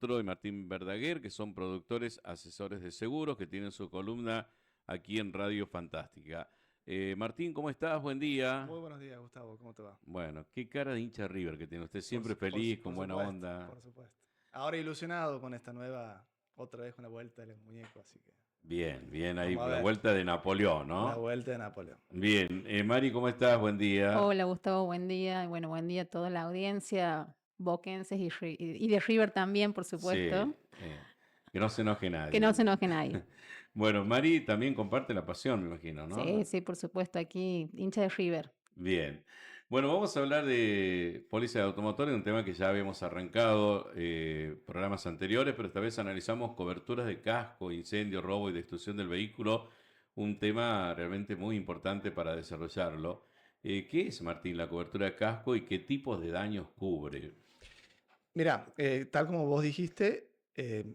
y Martín Verdaguer, que son productores, asesores de seguros, que tienen su columna aquí en Radio Fantástica. Martín, ¿cómo estás? Buen día. Muy buenos días, Gustavo. ¿Cómo te va? Bueno, qué cara de hincha River que tiene usted, Por, siempre su- por, feliz, su- con por buena supuesto, onda. por supuesto. Ahora ilusionado con esta nueva, otra vez con la vuelta del muñeco, así que Bien, bien ahí, vamos a la ver. vuelta de Napoleón, La ¿no? vuelta de Napoleón. Bien, Mari, ¿cómo estás? Buen día. Hola Gustavo, buen día. Y bueno, buen día a toda la audiencia, boquenses y de River también, por Sí, supuesto. que no se enoje Que no nadie. se enoje nadie. Bueno, Mari también comparte la pasión, me imagino, Sí, ¿no? sí, por supuesto, aquí hincha de River. Bien. Bueno, vamos a hablar de póliza de automotores, un tema que ya habíamos arrancado programas anteriores, pero esta vez analizamos coberturas de casco, incendio, robo y destrucción del vehículo, un tema realmente muy importante para desarrollarlo. ¿Qué es, Martín, la cobertura de casco y qué tipos de daños cubre? Mira, tal como vos dijiste,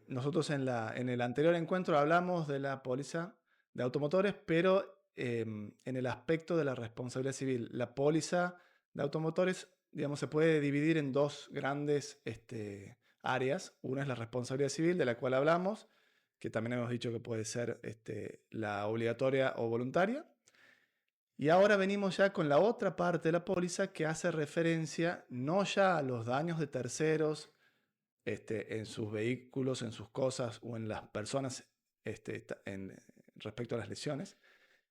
nosotros en el anterior encuentro hablamos de la póliza de automotores, pero en el aspecto de la responsabilidad civil. La póliza de automotores, digamos, se puede dividir en dos grandes áreas. Una es la responsabilidad civil, de la cual hablamos, que también hemos dicho que puede ser la obligatoria o voluntaria. Y ahora venimos ya con la otra parte de la póliza que hace referencia no ya a los daños de terceros, en sus vehículos, en sus cosas o en las personas, respecto a las lesiones,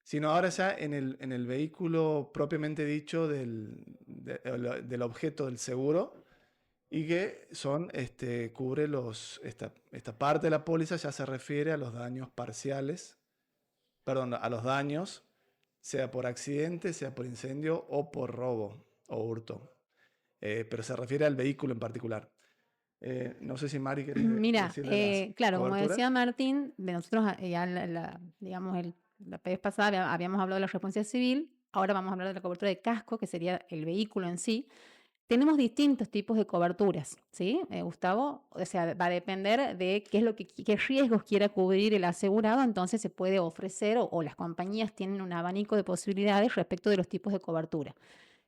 sino ahora ya en el vehículo propiamente dicho del objeto del seguro, y que cubre esta parte de la póliza ya se refiere a los daños parciales, perdón, a los daños, sea por accidente, sea por incendio o por robo o hurto. Pero se refiere al vehículo en particular. No sé si Mari querés Mira, decir de las claro, como decía coberturas. Martín, de nosotros ya digamos, la vez pasada habíamos hablado de la responsabilidad civil, ahora vamos a hablar de la cobertura de casco, que sería el vehículo en sí. Tenemos distintos tipos de coberturas, ¿sí, Gustavo? O sea, va a depender de qué es qué riesgos quiera cubrir el asegurado, entonces se puede ofrecer o las compañías tienen un abanico de posibilidades respecto de los tipos de cobertura.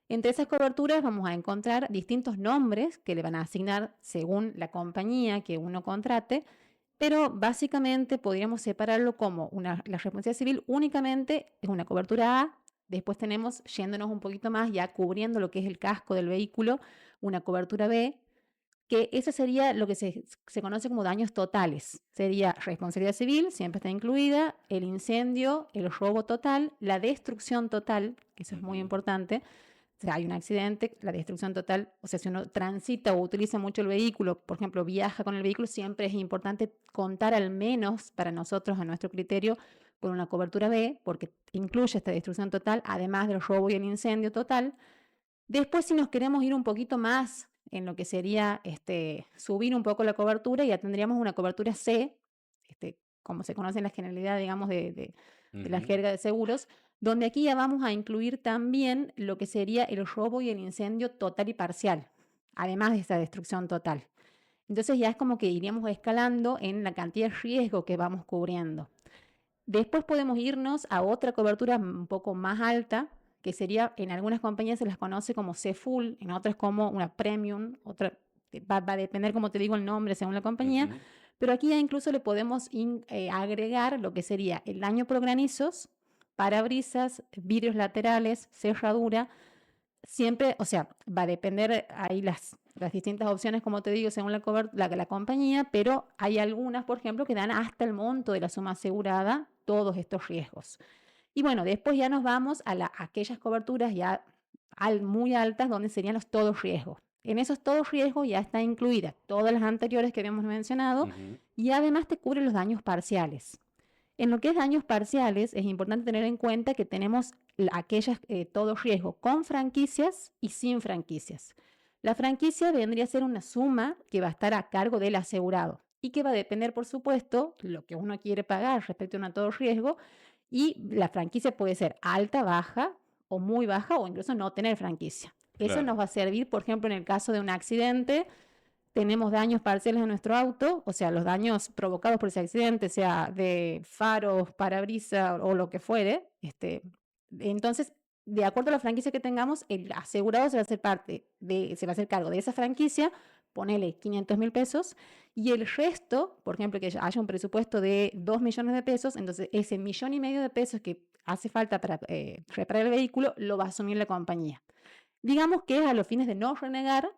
Entre esas coberturas vamos a encontrar distintos nombres que le van a asignar según la compañía que uno contrate, pero básicamente podríamos separarlo como la responsabilidad civil únicamente es una cobertura A. Después tenemos, yéndonos un poquito más, ya cubriendo lo que es el casco del vehículo, una cobertura B, que ese sería lo que se conoce como daños totales. Sería responsabilidad civil, siempre está incluida, el incendio, el robo total, la destrucción total, que eso es muy Ujú. importante. O sea, hay un accidente, la destrucción total, o sea, si uno transita o utiliza mucho el vehículo, por ejemplo, viaja con el vehículo, siempre es importante contar al menos para nosotros, a nuestro criterio, con una cobertura B, porque incluye esta destrucción total, además del robo y el incendio total. Después, si nos queremos ir un poquito más en lo que sería subir un poco la cobertura, ya tendríamos una cobertura C, como se conoce en la generalidad, digamos, de la Ujú. jerga de seguros, donde aquí ya vamos a incluir también lo que sería el robo y el incendio total y parcial, además de esta destrucción total. Entonces ya es como que iríamos escalando en la cantidad de riesgo que vamos cubriendo. Después podemos irnos a otra cobertura un poco más alta, que sería, en algunas compañías se las conoce como C-Full, en otras como una Premium, va a depender, como te digo, el nombre según la compañía, Ujú. pero aquí ya incluso le podemos agregar lo que sería el daño por granizos, parabrisas, vidrios laterales, cerradura, siempre, o sea, va a depender ahí las distintas opciones, como te digo, según la compañía, pero hay algunas, por ejemplo, que dan hasta el monto de la suma asegurada todos estos riesgos. Y bueno, después ya nos vamos a aquellas coberturas ya muy altas, donde serían los todos riesgos. En esos todos riesgos ya está incluida todas las anteriores que habíamos mencionado Ujú. y además te cubre los daños parciales. En lo que es daños parciales, es importante tener en cuenta que tenemos aquellas, todo riesgo con franquicias y sin franquicias. La franquicia vendría a ser una suma que va a estar a cargo del asegurado y que va a depender, por supuesto, lo que uno quiere pagar respecto a un todo riesgo. Y la franquicia puede ser alta, baja o muy baja o incluso no tener franquicia. Eso Claro. nos va a servir, por ejemplo, en el caso de un accidente, tenemos daños parciales en nuestro auto, o sea, los daños provocados por ese accidente, sea de faros, parabrisas o lo que fuere, entonces, de acuerdo a la franquicia que tengamos, el asegurado se va a hacer cargo de esa franquicia ponele 500.000 pesos, y el resto, por ejemplo, que haya un presupuesto de 2 millones de pesos, entonces ese 1,5 millones de pesos que hace falta para reparar el vehículo lo va a asumir la compañía. Digamos que es a los fines de no renegar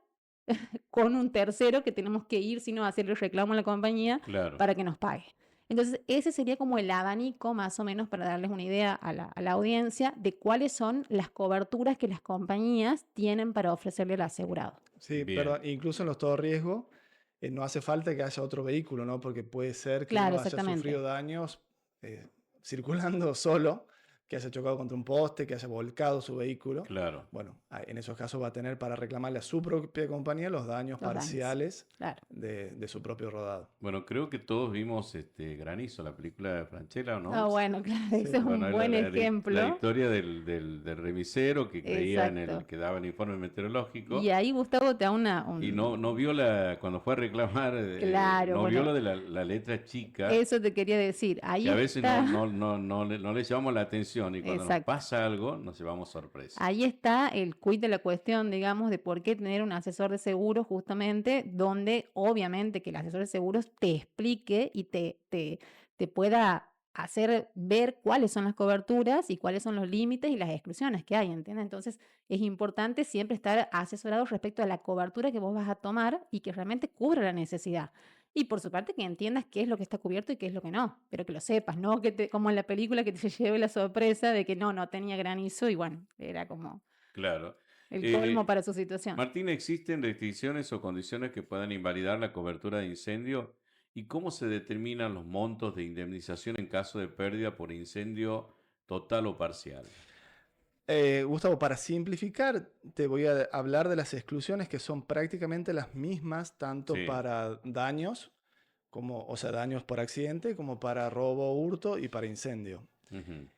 con un tercero que tenemos que ir, sino hacerle reclamo a la compañía Claro. para que nos pague. Entonces, ese sería como el abanico, más o menos, para darles una idea a la audiencia de cuáles son las coberturas que las compañías tienen para ofrecerle al asegurado. Sí, Bien. pero incluso en los todo riesgo, no hace falta que haya otro vehículo, ¿no? Porque puede ser que Claro, uno haya exactamente. sufrido daños circulando solo, que haya chocado contra un poste, que haya volcado su vehículo. Claro. Bueno, en esos casos va a tener para reclamarle a su propia compañía los daños Los daños. parciales Claro. de su propio rodado. Bueno, creo que todos vimos Granizo, la película de Francella, ¿o Ah, no? bueno, claro, Sí. ese es un Bueno, buen la ejemplo. historia del remisero que creía en el Exacto. que daba el informe Y meteorológico ahí Gustavo te da y no vio cuando fue a reclamar, Claro, no vio bueno, lo de la letra chica, eso te quería decir. que Ahí a veces no, está, no le llevamos la atención y cuando nos exacto. pasa algo nos llevamos sorpresa. Ahí está el quid de la cuestión, digamos, de por qué tener un asesor de seguros, justamente, donde obviamente que el asesor de seguros te explique y te pueda hacer ver cuáles son las coberturas y cuáles son los límites y las exclusiones que hay, ¿entiendes? Entonces, es importante siempre estar asesorado respecto a la cobertura que vos vas a tomar y que realmente cubra la necesidad. Y por su parte que entiendas qué es lo que está cubierto y qué es lo que no, pero que lo sepas, no que como en la película que te lleve la sorpresa de que no tenía granizo y bueno, era como Claro. el colmo Eh, para su situación. Martín, ¿existen restricciones o condiciones que puedan invalidar la cobertura de incendio? ¿Y cómo se determinan los montos de indemnización en caso de pérdida por incendio total o parcial? Gustavo, para simplificar, te voy a hablar de las exclusiones que son prácticamente las mismas tanto Sí. para daños, o sea, daños por accidente, como para robo, hurto y para incendio. Ujú.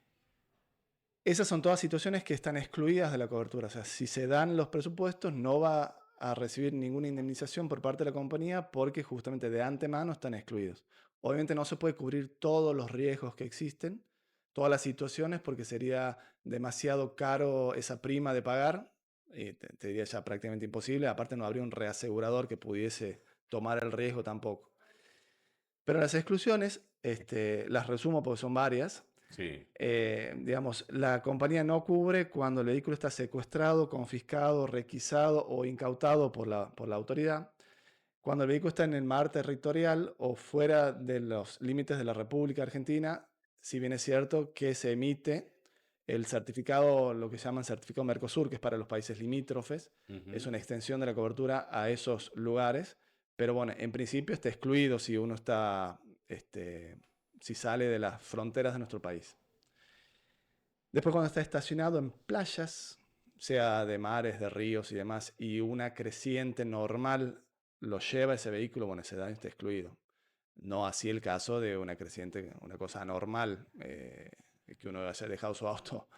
Esas son todas situaciones que están excluidas de la cobertura. O sea, si se dan los presupuestos, no va a recibir ninguna indemnización por parte de la compañía porque justamente de antemano están excluidos. Obviamente no se puede cubrir todos los riesgos que existen, todas las situaciones, porque sería demasiado caro esa prima de pagar. Te diría ya prácticamente imposible. Aparte no habría un reasegurador que pudiese tomar el riesgo tampoco. Pero las exclusiones, las resumo porque son varias. Sí. Digamos, la compañía no cubre cuando el vehículo está secuestrado, confiscado, requisado o incautado por la autoridad, cuando el vehículo está en el mar territorial o fuera de los límites de la República Argentina, si bien es cierto que se emite el certificado, lo que llaman certificado Mercosur, que es para los países limítrofes, es Ujú. una extensión de la cobertura a esos lugares, pero bueno, en principio está excluido si uno está, si sale de las fronteras de nuestro país. Después cuando está estacionado en playas, sea de mares, de ríos y demás, y una creciente normal lo lleva ese vehículo, bueno, ese daño está excluido. No así el caso de una creciente, una cosa anormal, que uno haya dejado su auto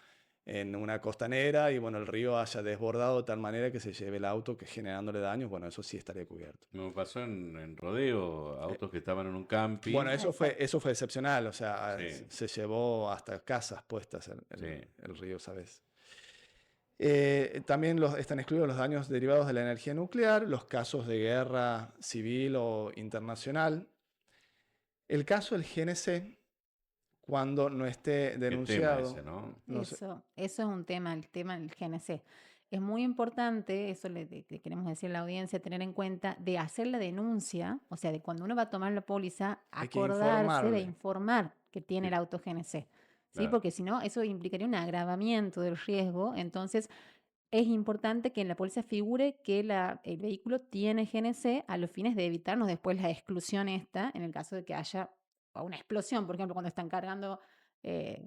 en una costanera y bueno, el río haya desbordado de tal manera que se lleve el auto que generándole daños, bueno, eso sí estaría cubierto. Me pasó en rodeo, Eh, autos que estaban en un Bueno, camping. Exacto. eso fue excepcional, o sea, Sí, se llevó hasta casas puestas sí. el río, ¿sabes? También están excluidos los daños derivados de la energía nuclear, los casos de guerra civil o internacional. El caso del GNC, cuando no esté Qué tema ese, denunciado, ¿no? no sé, Eso es un tema, el tema del GNC. Es muy importante, eso le queremos decir a la audiencia, tener en cuenta de hacer la denuncia, o sea, de cuando uno va a tomar la póliza, hay que acordarse de informarle. informar que tiene el Sí, auto GNC, ¿sí? claro. Porque si no, eso implicaría un agravamiento del riesgo. Entonces, es importante que en la póliza figure que el vehículo tiene GNC a los fines de evitarnos después la exclusión esta, en el caso de que haya una explosión, por ejemplo, cuando están cargando,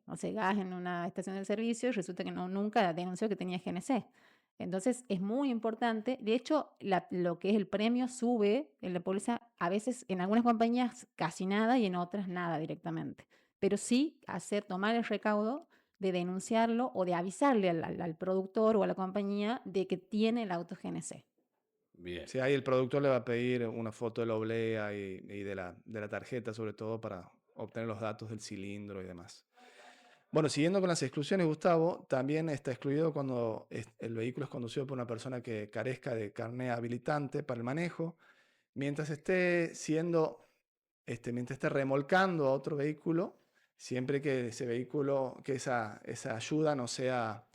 no sé, gas en una estación de servicio y resulta que nunca denunció que tenía GNC. Entonces, es muy importante. De hecho, lo que es el premio sube en la póliza, a veces en algunas compañías casi nada y en otras nada directamente. Pero sí tomar el recaudo de denunciarlo o de avisarle al productor o a la compañía de que tiene el auto GNC. Bien. Si ahí el productor le va a pedir una foto de la oblea y de la tarjeta, sobre todo para obtener los datos del cilindro y demás. Bueno, siguiendo con las exclusiones, Gustavo, también está excluido cuando el vehículo es conducido por una persona que carezca de carné habilitante para el manejo, mientras esté mientras esté remolcando a otro vehículo, siempre que ese vehículo, que esa ayuda no sea,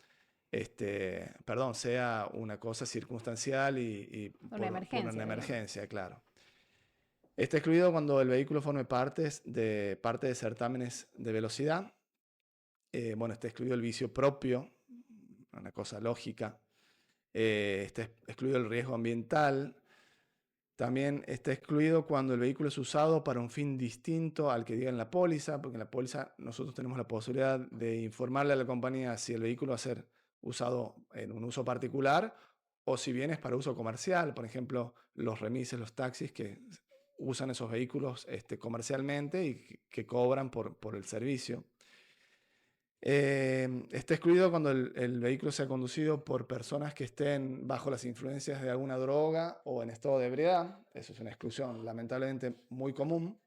sea una cosa circunstancial y Una por una emergencia, digamos. emergencia, claro. Está excluido cuando el vehículo forme parte de certámenes de velocidad. Bueno, está excluido el vicio propio, una cosa lógica. Está excluido el riesgo ambiental. También está excluido cuando el vehículo es usado para un fin distinto al que diga en la póliza, porque en la póliza nosotros tenemos la posibilidad de informarle a la compañía si el vehículo va a ser usado en un uso particular o si bien es para uso comercial. Por ejemplo, los remises, los taxis que usan esos vehículos comercialmente y que cobran por el servicio. Está excluido cuando el vehículo sea conducido por personas que estén bajo las influencias de alguna droga o en estado de ebriedad. Eso es una exclusión lamentablemente muy común.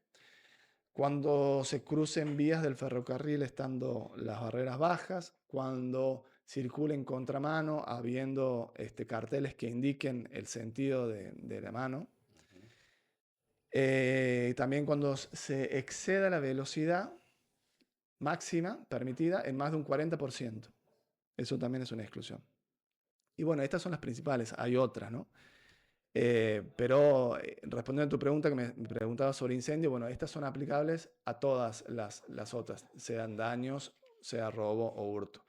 Cuando se crucen vías del ferrocarril estando las barreras bajas, cuando circulen contramano habiendo carteles que indiquen el sentido de la mano. También cuando se exceda la velocidad máxima permitida en más de un 40%. Eso también es una exclusión. Y bueno, estas son las principales, hay otras, ¿no? Pero respondiendo a tu pregunta que me preguntabas sobre incendio, bueno, estas son aplicables a todas las otras, sean daños, sea robo o hurto.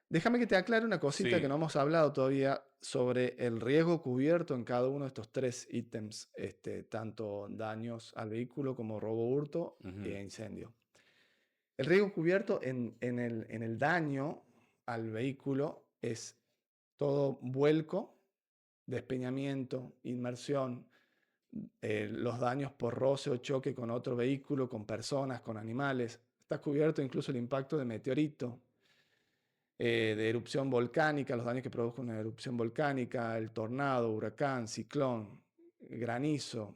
Déjame que te aclare una cosita que no Sí. hemos hablado todavía sobre el riesgo cubierto en cada uno de estos tres ítems, tanto daños al vehículo como robo, hurto Ujú. e incendio. El riesgo cubierto en el daño al vehículo es todo vuelco, despeñamiento, inmersión, los daños por roce o choque con otro vehículo, con personas, con animales. Está cubierto incluso el impacto de meteorito, de erupción volcánica, los daños que produjo una erupción volcánica, el tornado, huracán, ciclón, granizo.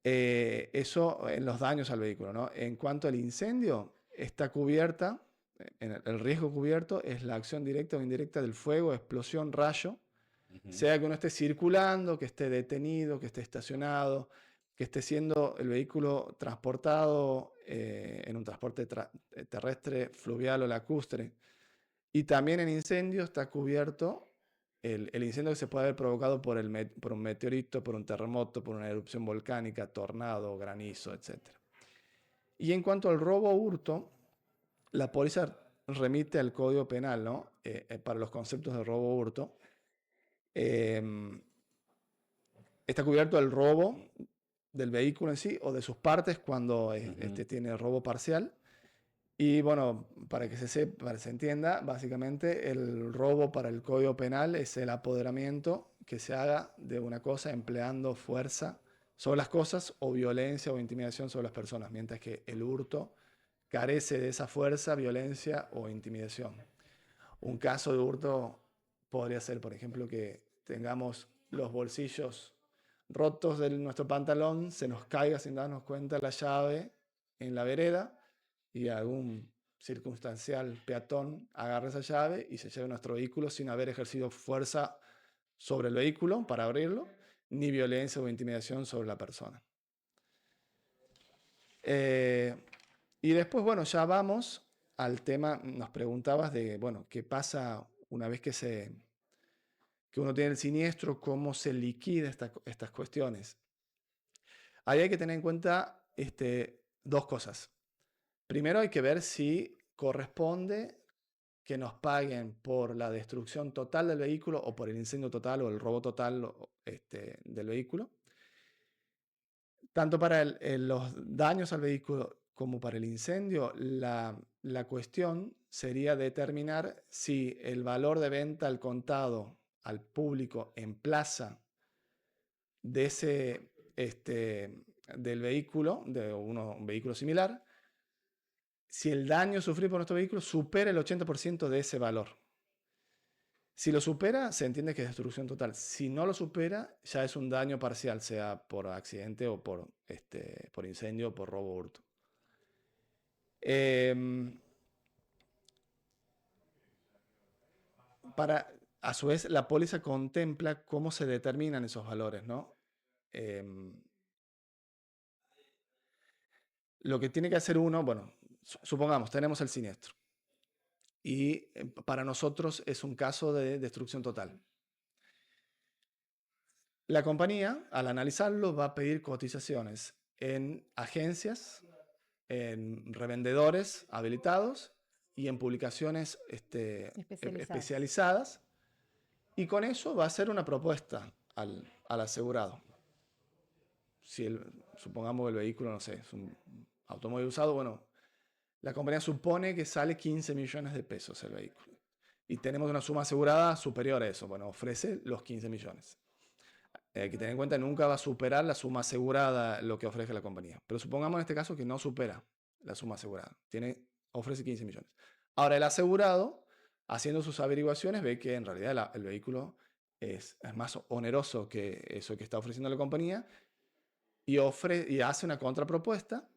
Eso en los daños al vehículo, ¿no? En cuanto al incendio, está cubierta, el riesgo cubierto es la acción directa o indirecta del fuego, explosión, rayo, Ujú. sea que uno esté circulando, que esté detenido, que esté estacionado, que esté siendo el vehículo transportado en un transporte terrestre, fluvial o lacustre. Y también en incendio está cubierto el incendio que se puede haber provocado por un meteorito, por un terremoto, por una erupción volcánica, tornado, granizo, etc. Y en cuanto al robo o hurto, la póliza remite al Código Penal, ¿no? Para los conceptos de robo o hurto. Eh, Está cubierto el robo del vehículo en sí o de sus partes cuando Ujú. tiene robo parcial. Y bueno, para que se entienda, básicamente el robo para el Código Penal es el apoderamiento que se haga de una cosa empleando fuerza sobre las cosas o violencia o intimidación sobre las personas, mientras que el hurto carece de esa fuerza, violencia o intimidación. Un caso de hurto podría ser, por ejemplo, que tengamos los bolsillos rotos de nuestro pantalón, se nos caiga sin darnos cuenta la llave en la vereda y algún circunstancial peatón agarre esa llave y se lleve nuestro vehículo sin haber ejercido fuerza sobre el vehículo para abrirlo, ni violencia o intimidación sobre la persona. Eh, y después, bueno, ya vamos al tema, nos preguntabas de, bueno, qué pasa una vez que uno tiene el siniestro, cómo se liquida estas cuestiones. Ahí hay que tener en cuenta dos cosas. Primero hay que ver si corresponde que nos paguen por la destrucción total del vehículo o por el incendio total o el robo total del vehículo. Tanto para los daños al vehículo como para el incendio, la cuestión sería determinar si el valor de venta al contado al público en plaza de del vehículo, un vehículo similar, si el daño sufrido por nuestro vehículo supera el 80% de ese valor. Si lo supera, se entiende que es destrucción total. Si no lo supera, ya es un daño parcial, sea por accidente o por incendio o por robo o hurto. A su vez, la póliza contempla cómo se determinan esos valores, ¿no? Lo que tiene que hacer uno, bueno, supongamos, tenemos el siniestro y para nosotros es un caso de destrucción total. La compañía, al analizarlo, va a pedir cotizaciones en agencias, en revendedores habilitados y en publicaciones especializadas. Y con eso va a hacer una propuesta al asegurado. Supongamos que el vehículo, no sé, es un automóvil usado, bueno, la compañía supone que sale 15 millones de pesos el vehículo. Y tenemos una suma asegurada superior a eso. Bueno, ofrece los 15 millones. Hay que tener en cuenta que nunca va a superar la suma asegurada lo que ofrece la compañía. Pero supongamos en este caso que no supera la suma asegurada. Ofrece 15 millones. Ahora el asegurado, haciendo sus averiguaciones, ve que en realidad el vehículo es más oneroso que eso que está ofreciendo la compañía y hace una contrapropuesta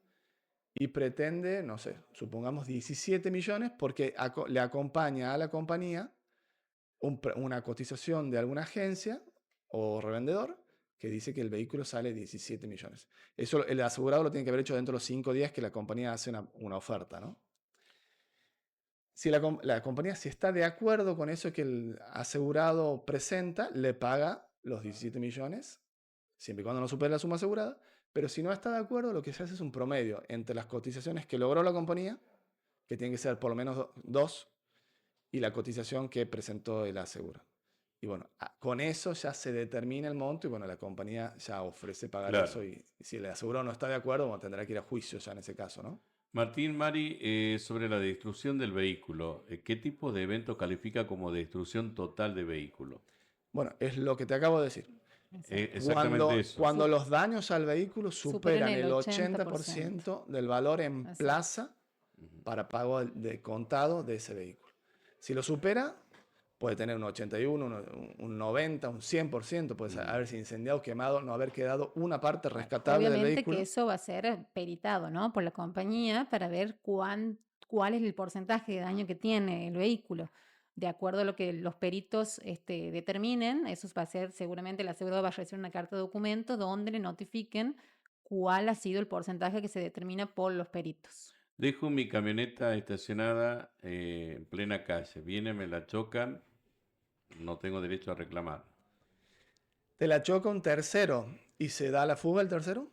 y pretende, no sé, supongamos 17 millones porque le acompaña a la compañía una cotización de alguna agencia o revendedor que dice que el vehículo sale 17 millones. Eso el asegurado lo tiene que haber hecho dentro de los 5 días que la compañía hace una oferta, ¿no? Si la compañía, si está de acuerdo con eso que el asegurado presenta, le paga los 17 millones, siempre y cuando no supere la suma asegurada. Pero si no está de acuerdo, lo que se hace es un promedio entre las cotizaciones que logró la compañía, que tienen que ser por lo menos dos, y la cotización que presentó el asegurado. Y bueno, con eso ya se determina el monto y bueno, la compañía ya ofrece pagar Claro. eso y si el asegurado no está de acuerdo, bueno, tendrá que ir a juicio ya en ese caso, ¿no? Martín, Mari, sobre la destrucción del vehículo, ¿qué tipo de evento califica como destrucción total de vehículo? Bueno, es lo que te acabo de decir. Exactamente eso. Cuando los daños al vehículo superan el 80% 80%. del valor en Así. plaza para pago de contado de ese vehículo. Si lo supera, puede tener un 81, un 90, un 100%, puede haberse incendiado, quemado, no haber quedado una parte rescatable del Obviamente vehículo. que eso va a ser peritado, ¿no? Por la compañía para ver cuál es el porcentaje de daño que tiene el vehículo. De acuerdo a lo que los peritos determinen, eso va a ser, seguramente el asegurado va a recibir una carta de documento donde le notifiquen cuál ha sido el porcentaje que se determina por los peritos. Dejo mi camioneta estacionada en plena calle. Vienen, me la chocan, no tengo derecho a reclamar. Te la choca un tercero y se da la fuga el tercero.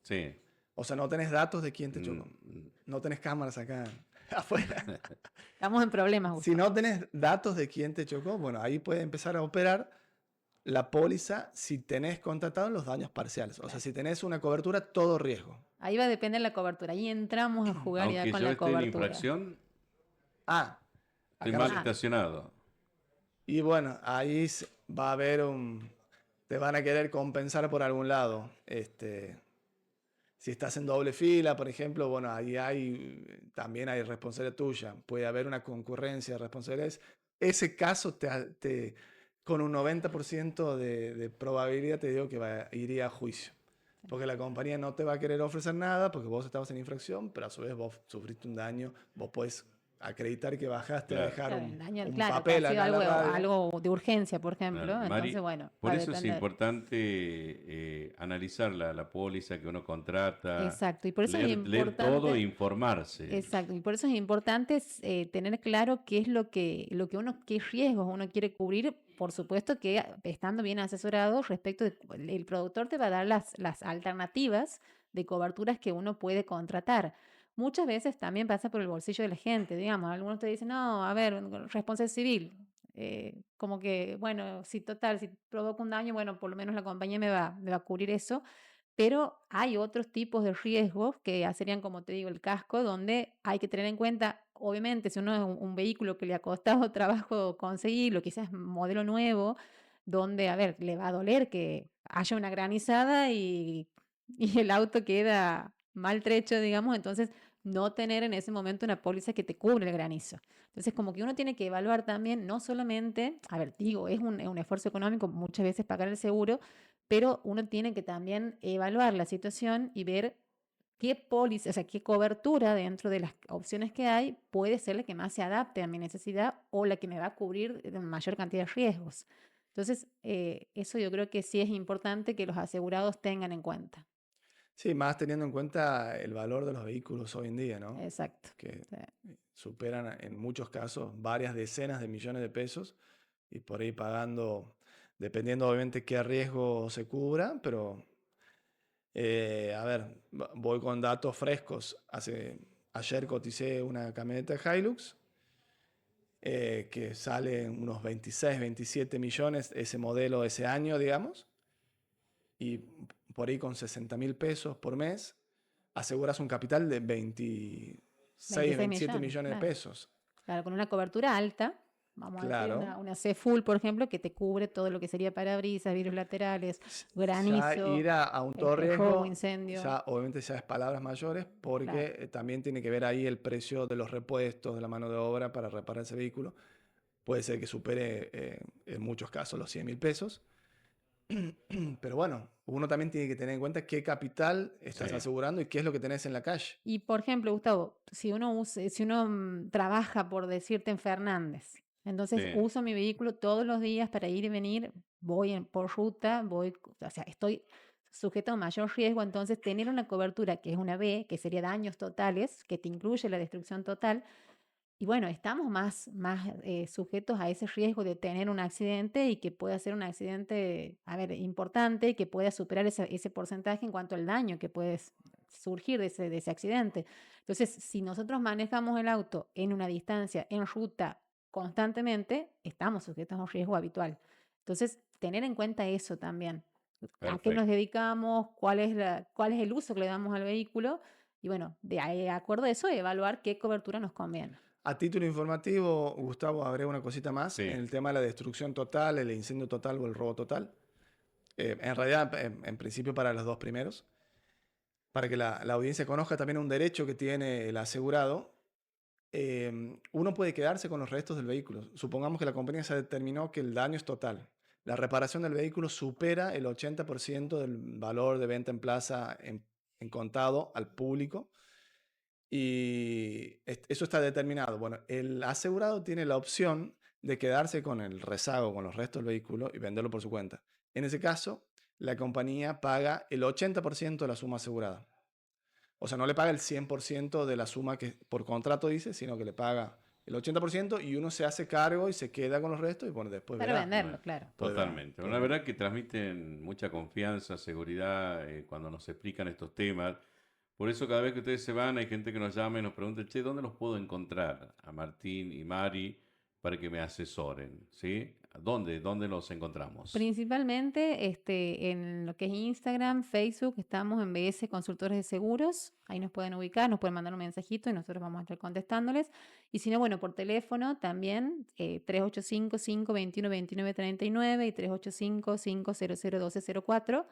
Sí. O sea, no tenés datos de quién te chocó. No tenés cámaras acá afuera. Estamos en problemas, Si Gustavo. no tenés datos de quién te chocó, bueno, ahí puede empezar a operar la póliza si tenés contratado los daños parciales. O sea, si tenés una cobertura todo riesgo. Ahí va a depender la cobertura. Ahí entramos a jugar ya Aunque con yo la esté en cobertura. infracción, Ah, estoy acá mal no. estacionado. Y bueno, ahí va a haber te van a querer compensar por algún lado. Si estás en doble fila, por ejemplo, bueno, también hay responsabilidad tuya. Puede haber una concurrencia de responsabilidades. Ese caso, con un 90% de probabilidad, te digo que iría a juicio. Porque la compañía no te va a querer ofrecer nada porque vos estabas en infracción, pero a su vez vos sufriste un daño. Vos podés acreditar que bajaste a Claro. dejar Claro, el daño, un claro, que ha papel sido acá en la radio. algo de urgencia, por ejemplo. Claro. Entonces, Mari, bueno, va por a eso es depender. importante analizar la póliza que uno contrata, Exacto, y por eso es leer todo e importante, informarse. exacto, y por eso es importante tener claro qué es qué riesgos uno quiere cubrir. Por supuesto que estando bien asesorado respecto el productor te va a dar las alternativas de coberturas que uno puede contratar. Muchas veces también pasa por el bolsillo de la gente, digamos, algunos te dicen, no, a ver, responsabilidad civil, como que, bueno, si total, si provoca un daño, bueno, por lo menos la compañía me va a cubrir eso. Pero hay otros tipos de riesgos que ya serían, como te digo, el casco, donde hay que tener en cuenta, obviamente, si uno es un vehículo que le ha costado trabajo conseguirlo, quizás modelo nuevo, donde, a ver, le va a doler que haya una granizada y el auto queda maltrecho, digamos, entonces no tener en ese momento una póliza que te cubre el granizo. Entonces, como que uno tiene que evaluar también, no solamente, a ver, digo, es un esfuerzo económico muchas veces pagar el seguro, pero uno tiene que también evaluar la situación y ver qué póliza, o sea, qué cobertura dentro de las opciones que hay puede ser la que más se adapte a mi necesidad o la que me va a cubrir de mayor cantidad de riesgos. Entonces, eso yo creo que sí es importante que los asegurados tengan en cuenta. Sí, más teniendo en cuenta el valor de los vehículos hoy en día, ¿no? Exacto. Que Sí. superan en muchos casos varias decenas de millones de pesos y por ahí pagando, dependiendo obviamente qué riesgo se cubra, pero a ver, voy con datos frescos. Ayer coticé una camioneta Hilux que sale unos 26, 27 millones ese modelo ese año, digamos, y por ahí con 60.000 pesos por mes aseguras un capital de 26, 26 27 millones, millones de claro. pesos. Claro, con una cobertura alta, vamos a decir, Claro. una C Full, por ejemplo, que te cubre todo lo que sería parabrisas, vidrios laterales, Ya granizo, ir a un todo robo, riesgo, incendio. ya obviamente ya es palabras mayores, porque Claro. también tiene que ver ahí el precio de los repuestos, de la mano de obra para reparar ese vehículo. Puede ser que supere en muchos casos los 100.000 pesos. Pero bueno, uno también tiene que tener en cuenta qué capital estás Sí. asegurando y qué es lo que tenés en la calle. Y por ejemplo, Gustavo, si uno trabaja, por decirte, en Fernández, entonces Sí. uso mi vehículo todos los días para ir y venir, por ruta, o sea, estoy sujeto a mayor riesgo, entonces tener una cobertura que es una B, que sería daños totales, que te incluye la destrucción total, y bueno, estamos más sujetos a ese riesgo de tener un accidente y que pueda ser un accidente, a ver, importante y que pueda superar ese porcentaje en cuanto al daño que puede surgir de ese accidente. Entonces, si nosotros manejamos el auto en una distancia, en ruta, constantemente, estamos sujetos a un riesgo habitual. Entonces, tener en cuenta eso también. ¿A qué nos Perfecto. dedicamos? ¿Cuál es el uso que le damos al vehículo? Y bueno, de acuerdo a eso, evaluar qué cobertura nos conviene. A título informativo, Gustavo, agrego una cosita más en Sí. el tema de la destrucción total, el incendio total o el robo total. En realidad, en principio para los dos primeros, para que la audiencia conozca también un derecho que tiene el asegurado. Uno puede quedarse con los restos del vehículo. Supongamos que la compañía se determinó que el daño es total. La reparación del vehículo supera el 80% del valor de venta en plaza en contado al público. Y eso está determinado. Bueno, el asegurado tiene la opción de quedarse con el rezago, con los restos del vehículo y venderlo por su cuenta. En ese caso, la compañía paga el 80% de la suma asegurada. O sea, no le paga el 100% de la suma que por contrato dice, sino que le paga el 80% y uno se hace cargo y se queda con los restos y bueno, después Para verá. venderlo, Bueno, claro. totalmente. Puede La vender. verdad que transmiten mucha confianza, seguridad cuando nos explican estos temas. Por eso cada vez que ustedes se van hay gente que nos llama y nos pregunta, che, ¿dónde los puedo encontrar? A Martín y Mari para que me asesoren, ¿sí? ¿Dónde los encontramos? Principalmente en lo que es Instagram, Facebook, estamos en BS Consultores de Seguros. Ahí nos pueden ubicar, nos pueden mandar un mensajito y nosotros vamos a estar contestándoles. Y si no, bueno, por teléfono también, 385-521-2939 y 385-500-1204.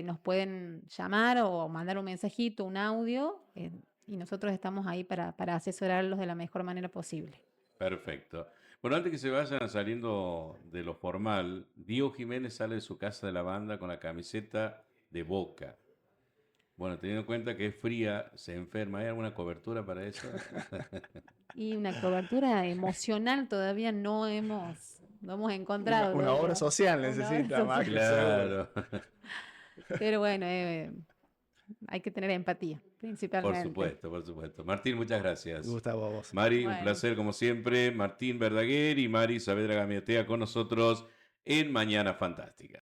Nos pueden llamar o mandar un mensajito, un audio, y nosotros estamos ahí para asesorarlos de la mejor manera posible. Perfecto. Bueno, antes que se vayan saliendo de lo formal, Diego Jiménez sale de su casa de la banda con la camiseta de Boca. Bueno, teniendo en cuenta que es fría, se enferma. ¿Hay alguna cobertura para eso? Y una cobertura emocional todavía no hemos encontrado Una obra todavía. social Una obra necesita más social. que seguro. Claro, Pero bueno, hay que tener empatía, por principalmente. supuesto, por supuesto. Martín, muchas gracias. Gustavo, a vos. Mari, un Bueno. placer como siempre. Martín Verdaguer y Mari Saavedra Gamiatea con nosotros en Mañana Fantástica.